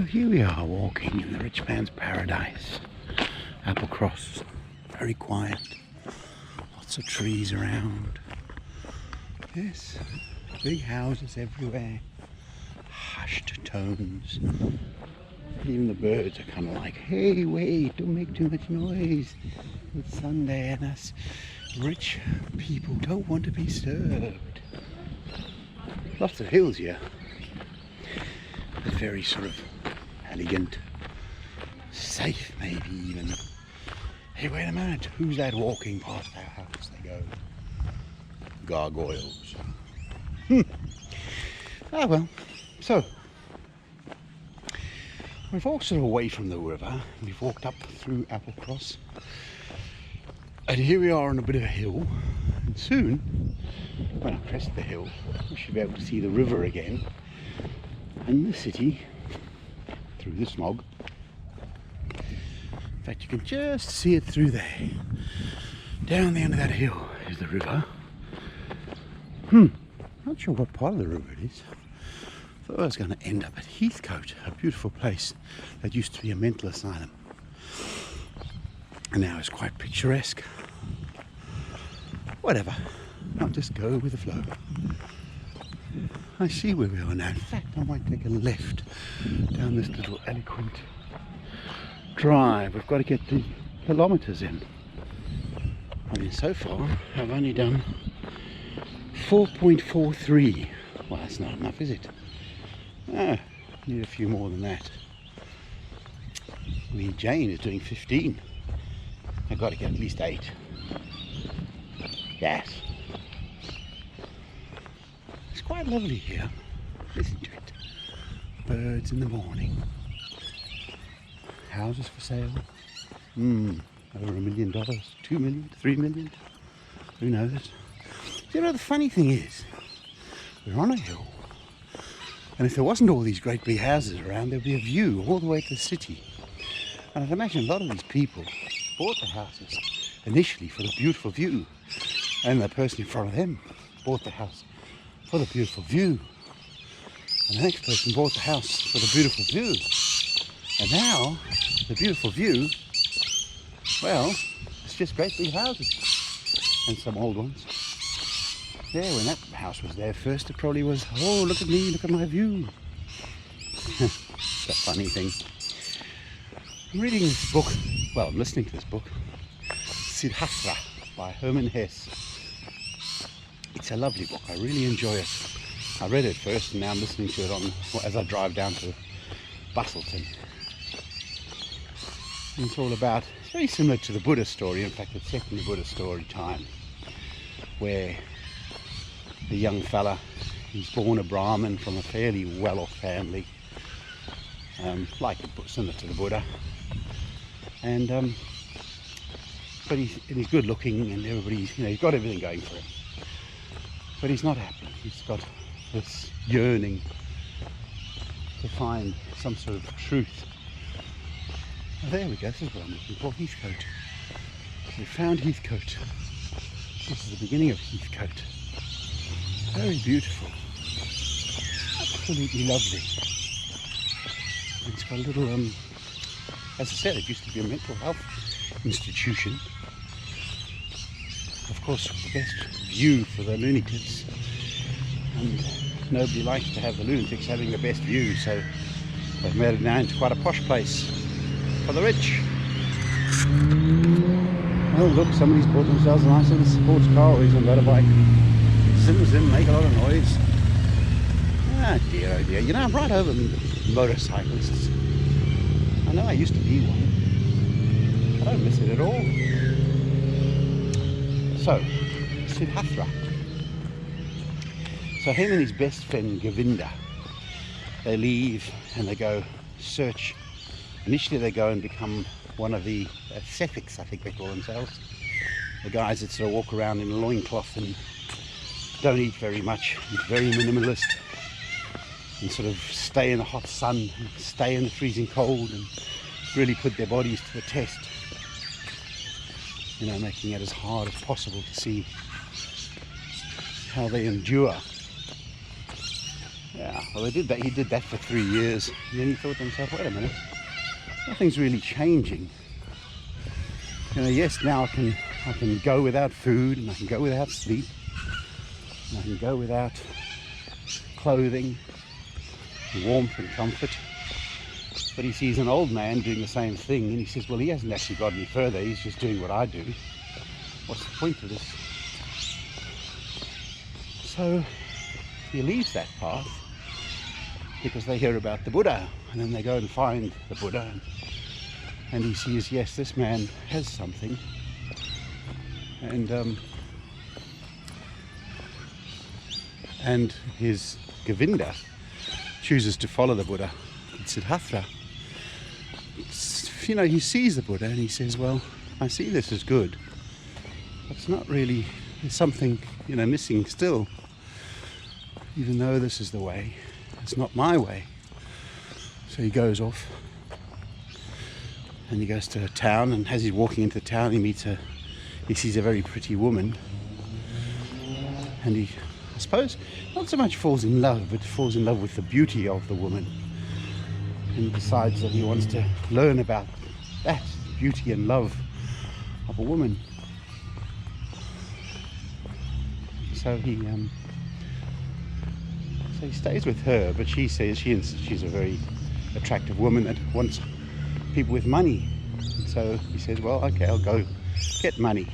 So here we are walking in the rich man's paradise, Applecross. Very quiet, lots of trees around. Yes, big houses everywhere, hushed tones. Even the birds are kind of like, hey, wait, don't make too much noise. It's Sunday and us rich people don't want to be disturbed. Lots of hills here. They're very sort of elegant, safe maybe even. Hey, wait a minute, who's that walking past our house? They go, gargoyles. Ah well, so we've walked sort of away from the river. We've walked up through Applecross, and here we are on a bit of a hill, and soon, when I crest the hill, we should be able to see the river again and the city through the smog. In fact, you can just see it through there. Down the end of that hill is the river. Not sure what part of the river it is. Thought I was going to end up at Heathcote, a beautiful place that used to be a mental asylum, and now it's quite picturesque. Whatever, I'll just go with the flow. I see where we are now. In fact, I might take a left down this little eloquent drive. We've got to get the kilometres in. I mean, so far I've only done 4.43. Well, that's not enough, is it? Need a few more than that. I mean, Jane is doing 15. I've got to get at least 8. Yes. It's quite lovely here. Listen to it. Birds in the morning. Houses for sale. Over $1 million, 2 million, 3 million. Who knows? You know, the funny thing is, we're on a hill, and if there wasn't all these great big houses around, there'd be a view all the way to the city. And I'd imagine a lot of these people bought the houses initially for the beautiful view, and the person in front of them bought the house for the beautiful view, and the next person bought the house for the beautiful view, and now the beautiful view, well, it's just great big houses and some old ones. Yeah, when that house was there first, it probably was, oh, look at me, look at my view. It's a funny thing. I'm reading this book, well, I'm listening to this book, Siddhartha by Hermann Hesse. It's a lovely book, I really enjoy it. I read it first and now I'm listening to it as I drive down to Bustleton. And it's all about, it's very similar to the Buddha story. In fact, it's set in the Buddha story time, where the young fella, he's born a Brahmin from a fairly well-off family, similar to the Buddha, and but he's good looking and everybody's, you know, he's got everything going for him, but he's not happy. He's got this yearning to find some sort of truth. Oh, there we go, this is what I'm looking for, Heathcote. We found Heathcote. This is the beginning of Heathcote. Very beautiful, absolutely lovely. It's got a little, as I said, it used to be a mental health institution. Of course, the best view for the lunatics, and nobody likes to have the lunatics having the best view, so they've made it now into quite a posh place for the rich. Oh look, somebody's bought themselves a nice little sports car, or he's on a motorbike. Zim, make a lot of noise. Ah dear, oh dear. You know, I'm right over motorcyclists. I know I used to be one. I don't miss it at all. So, Siddhartha. So him and his best friend Govinda, they leave and they go search. Initially they go and become one of the ascetics, I think they call themselves. The guys that sort of walk around in a loincloth and don't eat very much, eat very minimalist, and sort of stay in the hot sun, stay in the freezing cold, and really put their bodies to the test. You know, making it as hard as possible to see how they endure Yeah, well, he did that for 3 years, and then he thought to himself, wait a minute, nothing's really changing. You know, yes, now I can go without food, and I can go without sleep, and I can go without clothing, warmth and comfort. But he sees an old man doing the same thing, and he says, well, he hasn't actually got any further, he's just doing what I do. What's the point of this? So he leaves that path because they hear about the Buddha, and then they go and find the Buddha, and he sees, yes, this man has something, and his Govinda chooses to follow the Buddha in Siddhartha. You know, he sees the Buddha and he says, well, I see this is good, but it's not really, there's something, you know, missing still. Even though this is the way, it's not my way. So he goes off and he goes to a town, and as he's walking into town he sees a very pretty woman, and he, I suppose, not so much falls in love, but falls in love with the beauty of the woman, and decides that he wants to learn about that beauty and love of a woman. So he stays with her, but she says she's a very attractive woman that wants people with money. And so he says, well, okay, I'll go get money.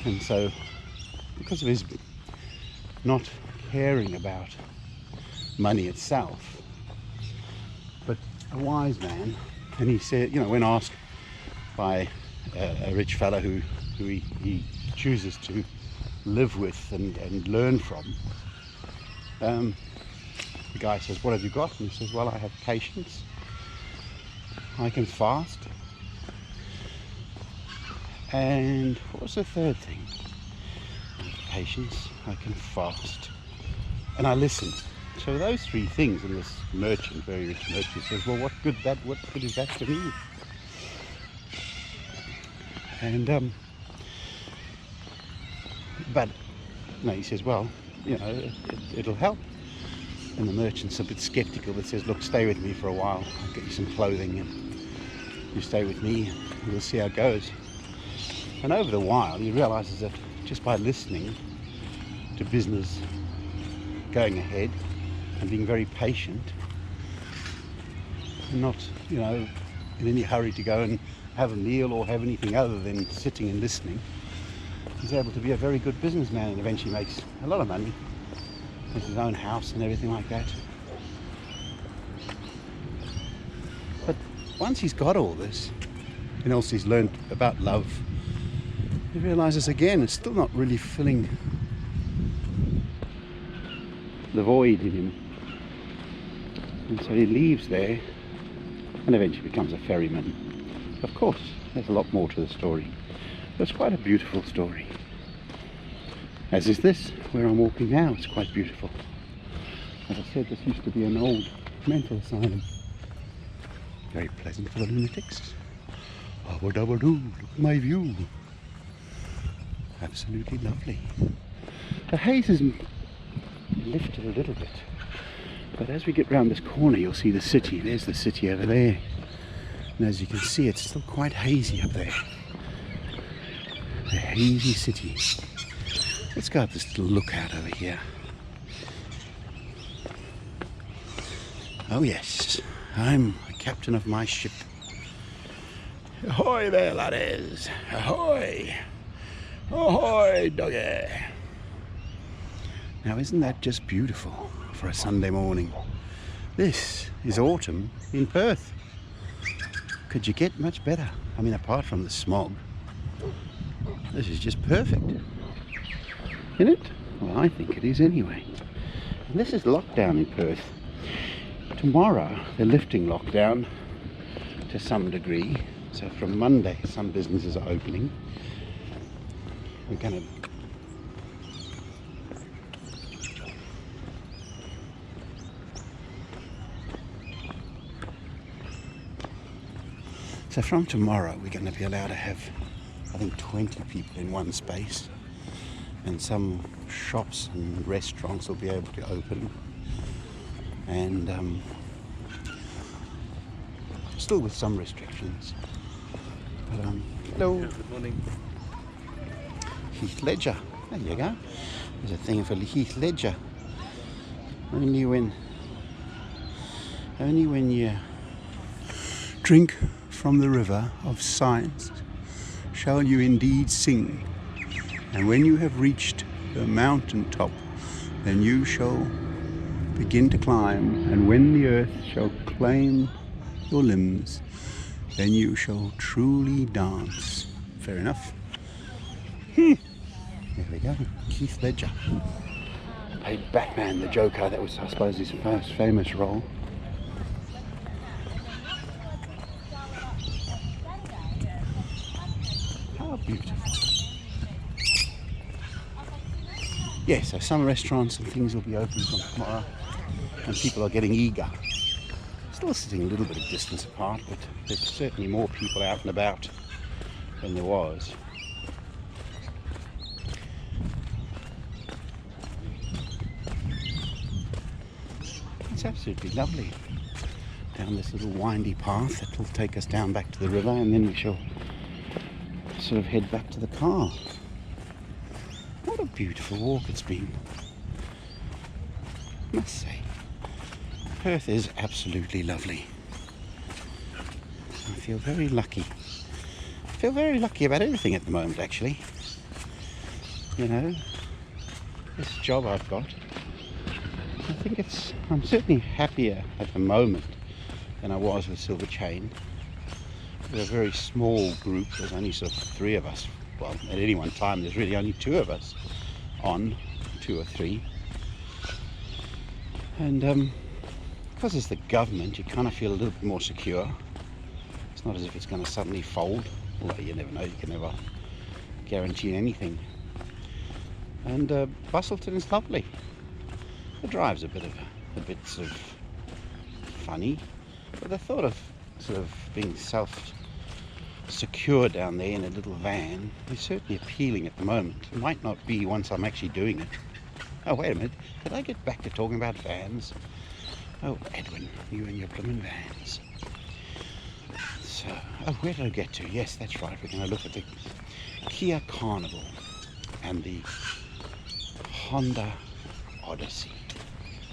And so, because of his not caring about money itself, but a wise man, and he said, you know, when asked by a rich fellow who he chooses to live with and learn from, the guy says, what have you got? And he says, well, I have patience, I can fast, and what was the third thing? I have patience, I can fast, and I listen. So those three things, and this merchant, very rich merchant, says, well, what good is that to me? And but no, he says, well, you know, it'll help. And the merchant's a bit skeptical, but says, look, stay with me for a while, I'll get you some clothing, and you stay with me, and we'll see how it goes. And over the while he realizes that just by listening to business going ahead and being very patient and not, you know, in any hurry to go and have a meal or have anything other than sitting and listening, he's able to be a very good businessman and eventually makes a lot of money, has his own house and everything like that. But once he's got all this, and also he's learned about love, he realizes again it's still not really filling the void in him, and so he leaves there and eventually becomes a ferryman. Of course, there's a lot more to the story. It's quite a beautiful story, as is this where I'm walking now. It's quite beautiful. As I said, this used to be an old mental asylum, very pleasant for the lunatics. Double double do, look at my view, absolutely lovely. The haze is lifted a little bit, but as we get round this corner you'll see the city. There's the city over there, and as you can see it's still quite hazy up there, the hazy city. Let's go up this little lookout over here. Oh yes, I'm the captain of my ship. Ahoy there, laddies! Ahoy! Ahoy, doggy! Now isn't that just beautiful for a Sunday morning? This is autumn in Perth. Could you get much better? I mean, apart from the smog, this is just perfect. Isn't it? Well, I think it is anyway. And this is lockdown in Perth. Tomorrow they're lifting lockdown to some degree. So from Monday some businesses are opening. We're going to So from tomorrow we're going to be allowed to have, I think, 20 people in one space, and some shops and restaurants will be able to open. and still with some restrictions. But, hello. Good morning. Heath Ledger. There you go. There's a thing for Heath Ledger. Only when you drink from the river of science shall you indeed sing. And when you have reached the mountain top, then you shall begin to climb. And when the earth shall claim your limbs, then you shall truly dance. Fair enough. There we go. Heath Ledger played Batman the Joker. That was, I suppose, his most famous role. How beautiful. Yeah, so some restaurants and things will be open from tomorrow, and people are getting eager. Still sitting a little bit of distance apart, but there's certainly more people out and about than there was. It's absolutely lovely. Down this little windy path that will take us down back to the river, and then we shall sort of head back to the car. What a beautiful walk it's been, I must say. Perth is absolutely lovely. I feel very lucky. I feel very lucky about everything at the moment, actually. You know, this job I've got, I think I'm certainly happier at the moment than I was with Silver Chain. We're a very small group. There's only sort of 3 of us. Well, at any one time there's really only 2 of us on, 2 or 3. And because it's the government, you kind of feel a little bit more secure. It's not as if it's going to suddenly fold, although you never know, you can never guarantee anything. And Bustleton is lovely. The drive's a bit sort of funny, but the thought of sort of being secure down there in a little van is certainly appealing at the moment. It might not be once I'm actually doing it. Oh, wait a minute, did I get back to talking about vans? Oh, Edwin, you and your blooming vans. So, oh, where did I get to? Yes, that's right, we're going to look at the Kia Carnival and the Honda Odyssey.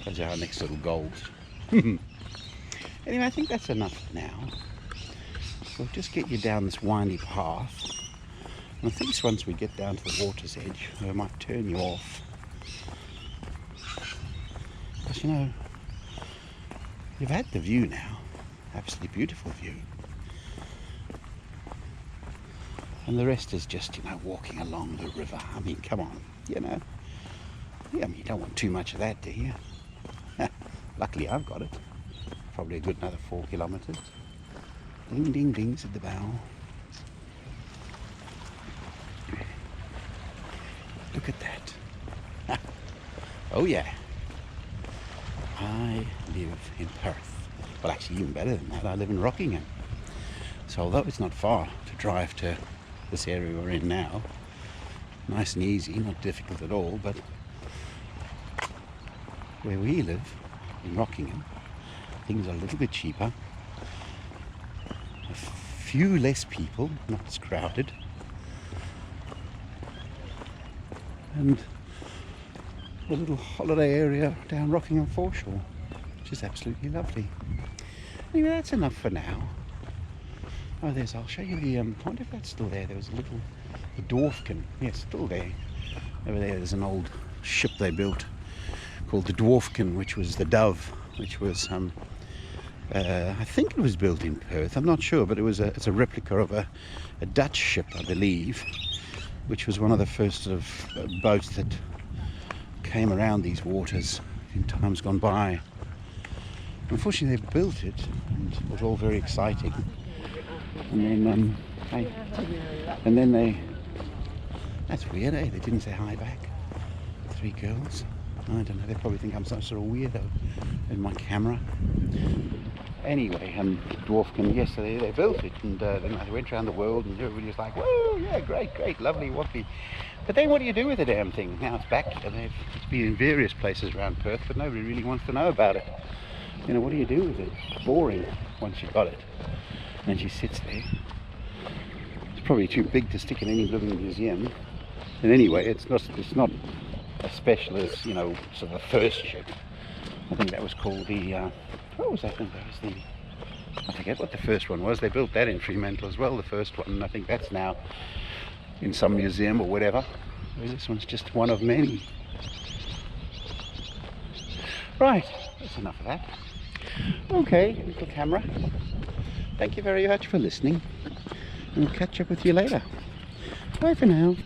Those are our next little goals. Anyway, I think that's enough now. We'll just get you down this windy path. And I think once we get down to the water's edge, I might turn you off. Because, you know, you've had the view now. Absolutely beautiful view. And the rest is just, you know, walking along the river. I mean, come on, you know. Yeah, I mean, you don't want too much of that, do you? Luckily, I've got it. Probably a good another 4 kilometres. Ding, ding, dings at the bow. Look at that. Oh, yeah. I live in Perth. Well, actually, even better than that, I live in Rockingham. So, although it's not far to drive to this area we're in now, nice and easy, not difficult at all, but where we live, in Rockingham, things are a little bit cheaper. A few less people, not as crowded. And a little holiday area down Rockingham Foreshore, which is absolutely lovely. Anyway, that's enough for now. Oh, I'll show you the, I wonder if that's still there. There was a little, the Dwarfkin. Yes, still there. Over there's an old ship they built called the Dwarfkin, which was the Dove, which was, I think it was built in Perth. I'm not sure, but it's a replica of a Dutch ship, I believe, which was one of the first sort of boats that came around these waters in times gone by. Unfortunately, they built it, and it was all very exciting. And then that's weird, eh? They didn't say hi back. 3 girls. I don't know, they probably think I'm some sort of weirdo in my camera. Anyway, Dwarfkin, yes, so they built it, and then they went around the world, and everybody was like, whoa, yeah, great, lovely, wobbly. But then what do you do with the damn thing? Now it's back, and it's been in various places around Perth, but nobody really wants to know about it. You know, what do you do with it? It's boring once you got it. And she sits there. It's probably too big to stick in any living museum. And anyway, it's not as special as, you know, sort of the first ship. I think that was called the, what was that? I think that was the, I forget what the first one was. They built that in Fremantle as well, the first one. And I think that's now in some museum or whatever. This one's just one of many. Right, that's enough of that. Okay, little camera. Thank you very much for listening. And we'll catch up with you later. Bye for now.